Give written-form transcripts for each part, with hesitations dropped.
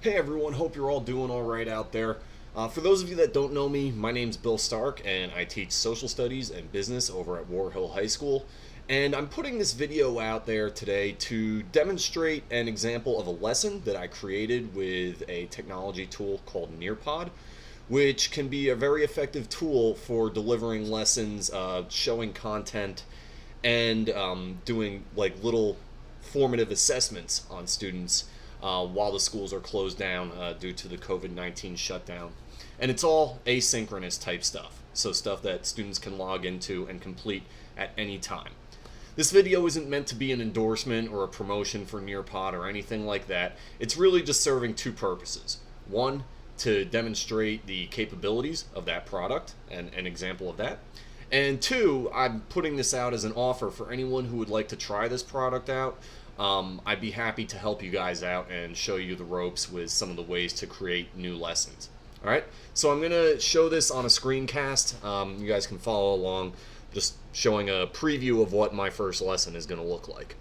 Hey everyone, hope you're all doing all right out there. For those of you that don't know me, my name's Bill.Stark and I teach social studies and business over at War Hill High School. And I'm putting this video out there today to demonstrate an example of a lesson that I created with a technology tool called Nearpod, which can be a very effective tool for delivering lessons, showing content, and doing like little formative assessments on students while the schools are closed down due to the COVID-19 shutdown. And it's all asynchronous type stuff, so stuff that students can log into and complete at any time. This video isn't meant to be an endorsement or a promotion for Nearpod or anything like that. It's really just serving two purposes. One, to demonstrate the capabilities of that product and an example of that. And two, I'm putting this out as an offer for anyone who would like to try this product out. I'd be happy to help you guys out and show you the ropes with some of the ways to create new lessons. All right, so I'm gonna show this on a screencast. You guys can follow along, just showing a preview of what my first lesson is gonna look like.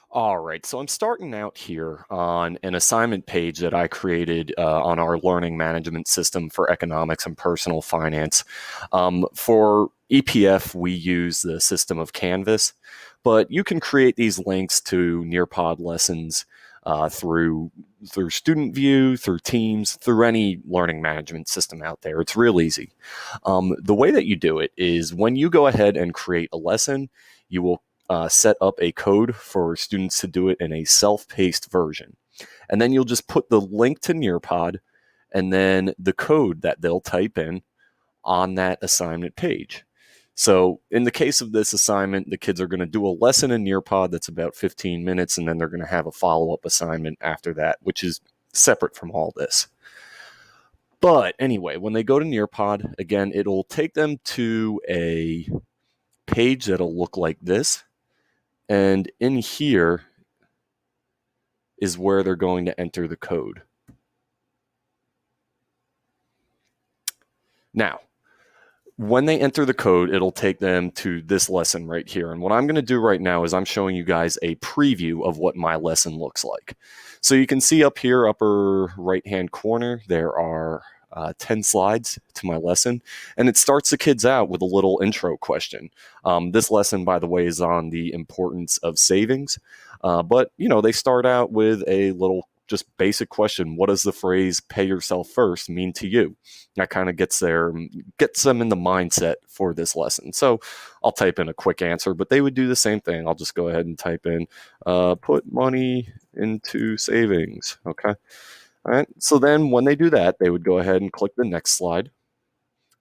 All right, so I'm starting out here on an assignment page that I created on our learning management system for economics and personal finance. For EPF, we use the system of Canvas, but you can create these links to Nearpod lessons through Student View, through Teams, through any learning management system out there. It's real easy. The way that you do it is when you go ahead and create a lesson, you will set up a code for students to do it in a self-paced version. And then you'll just put the link to Nearpod and then the code that they'll type in on that assignment page. So in the case of this assignment, the kids are going to do a lesson in Nearpod that's about 15 minutes, and then they're going to have a follow-up assignment after that, which is separate from all this. But anyway, when they go to Nearpod, again, it'll take them to a page that'll look like this. And in here is where they're going to enter the code. Now, when they enter the code, it'll take them to this lesson right here. And what I'm going to do right now is I'm showing you guys a preview of what my lesson looks like. So you can see up here, upper right-hand corner, there are 10 slides to my lesson, and it starts the kids out with a little intro question. This lesson, by the way, is on the importance of savings, but they start out with a little just basic question. What does the phrase "pay yourself first" mean to you? That kind of gets them in the mindset for this lesson. So I'll type in a quick answer, but they would do the same thing. I'll just go ahead and type in put money into savings. Okay. All right. So then when they do that, they would go ahead and click the next slide.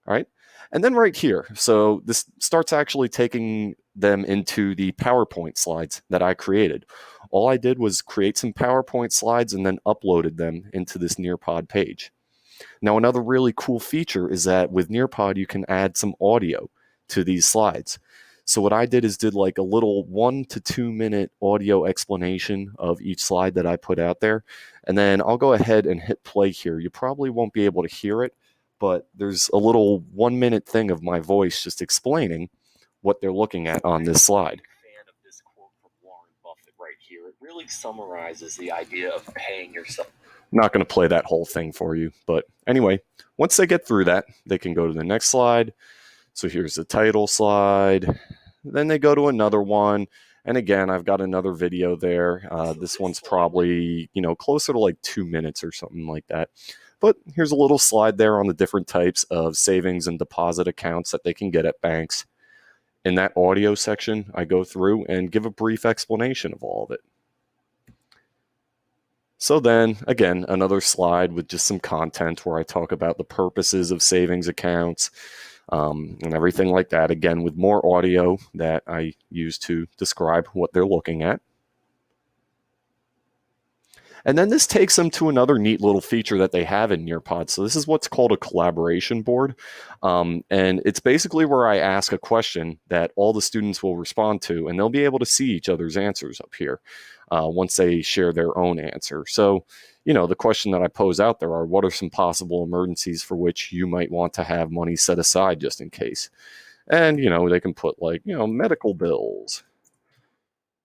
All right. And then right here, so this starts actually taking them into the PowerPoint slides that I created. All I did was create some PowerPoint slides and then uploaded them into this Nearpod page. Now, another really cool feature is that with Nearpod, you can add some audio to these slides. So what I did is did like a little 1 to 2 minute audio explanation of each slide that I put out there. And then I'll go ahead and hit play here. You probably won't be able to hear it, but there's a little 1 minute thing of my voice just explaining what they're looking at on this slide. Fan of this quote from Warren Buffett right here. It really summarizes the idea of paying yourself. I'm not going to play that whole thing for you, but anyway, once they get through that, they can go to the next slide. So here's the title slide. Then they go to another one. And again, I've got another video there. This one's probably, closer to like 2 minutes or something like that. But here's a little slide there on the different types of savings and deposit accounts that they can get at banks. In that audio section, I go through and give a brief explanation of all of it. So then, again, another slide with just some content where I talk about the purposes of savings accounts and everything like that. Again, with more audio that I use to describe what they're looking at. And then this takes them to another neat little feature that they have in Nearpod. So this is what's called a collaboration board. And it's basically where I ask a question that all the students will respond to, and they'll be able to see each other's answers up here once they share their own answer. So, the question that I pose out there are, what are some possible emergencies for which you might want to have money set aside just in case? And, they can put like, medical bills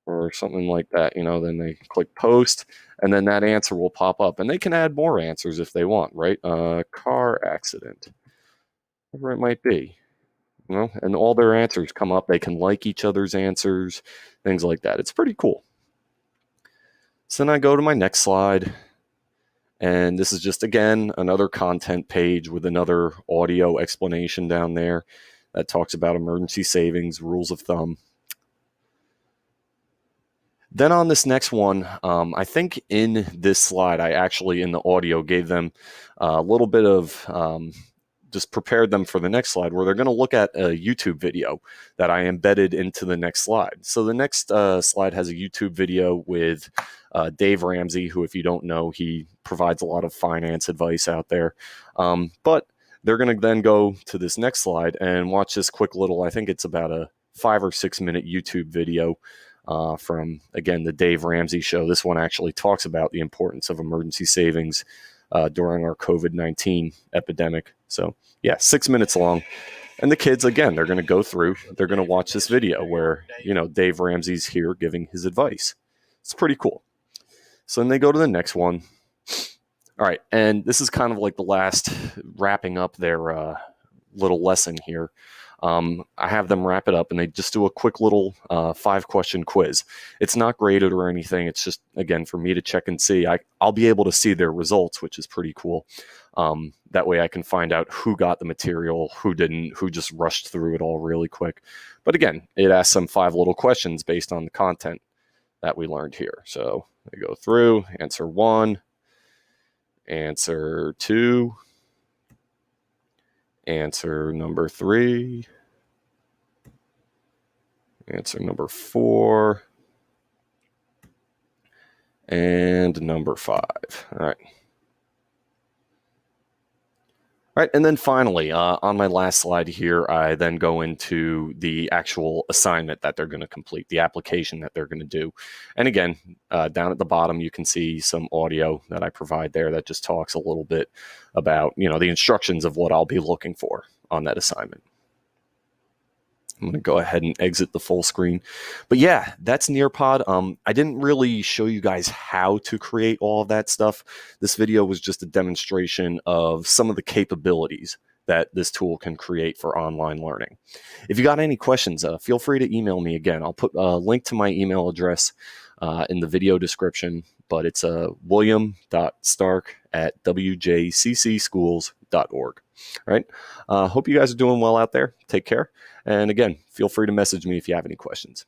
or something like that. Then they click post. and then that answer will pop up. And they can add more answers if they want, right? Car accident, whatever it might be. And all their answers come up. They can like each other's answers, things like that. It's pretty cool. So then I go to my next slide. And this is just, again, another content page with another audio explanation down there that talks about emergency savings, rules of thumb. Then on this next one, I think in this slide, I actually, in the audio, gave them a little bit of, just prepared them for the next slide, where they're going to look at a YouTube video that I embedded into the next slide. So the next slide has a YouTube video with Dave Ramsey, who, if you don't know, he provides a lot of finance advice out there. But they're going to then go to this next slide and watch this quick little, I think it's about a 5 or 6 minute YouTube video from, again, the Dave Ramsey show. This one actually talks about the importance of emergency savings during our COVID-19 epidemic. So yeah, 6 minutes long. And the kids, again, they're going to go through, they're going to watch this video where, Dave Ramsey's here giving his advice. It's pretty cool. So then they go to the next one. All right. And this is kind of like the last, wrapping up their little lesson here. I have them wrap it up, and they just do a quick little 5-question quiz. It's not graded or anything. It's just, again, for me to check and see. I'll be able to see their results, which is pretty cool. That way I can find out who got the material, who didn't, who just rushed through it all really quick. But again, it asks them 5 little questions based on the content that we learned here. So they go through, answer 1, answer 2, answer number 3, answer number 4, and number 5. All right. All right, and then finally, on my last slide here, I then go into the actual assignment that they're going to complete, the application that they're going to do. And again, down at the bottom, you can see some audio that I provide there that just talks a little bit about, the instructions of what I'll be looking for on that assignment. I'm going to go ahead and exit the full screen. But yeah, that's Nearpod. I didn't really show you guys how to create all of that stuff. This video was just a demonstration of some of the capabilities that this tool can create for online learning. If you got any questions, feel free to email me again. I'll put a link to my email address in the video description, but it's William.Stark at wjccschools.org. All right. Hope you guys are doing well out there. Take care. And again, feel free to message me if you have any questions.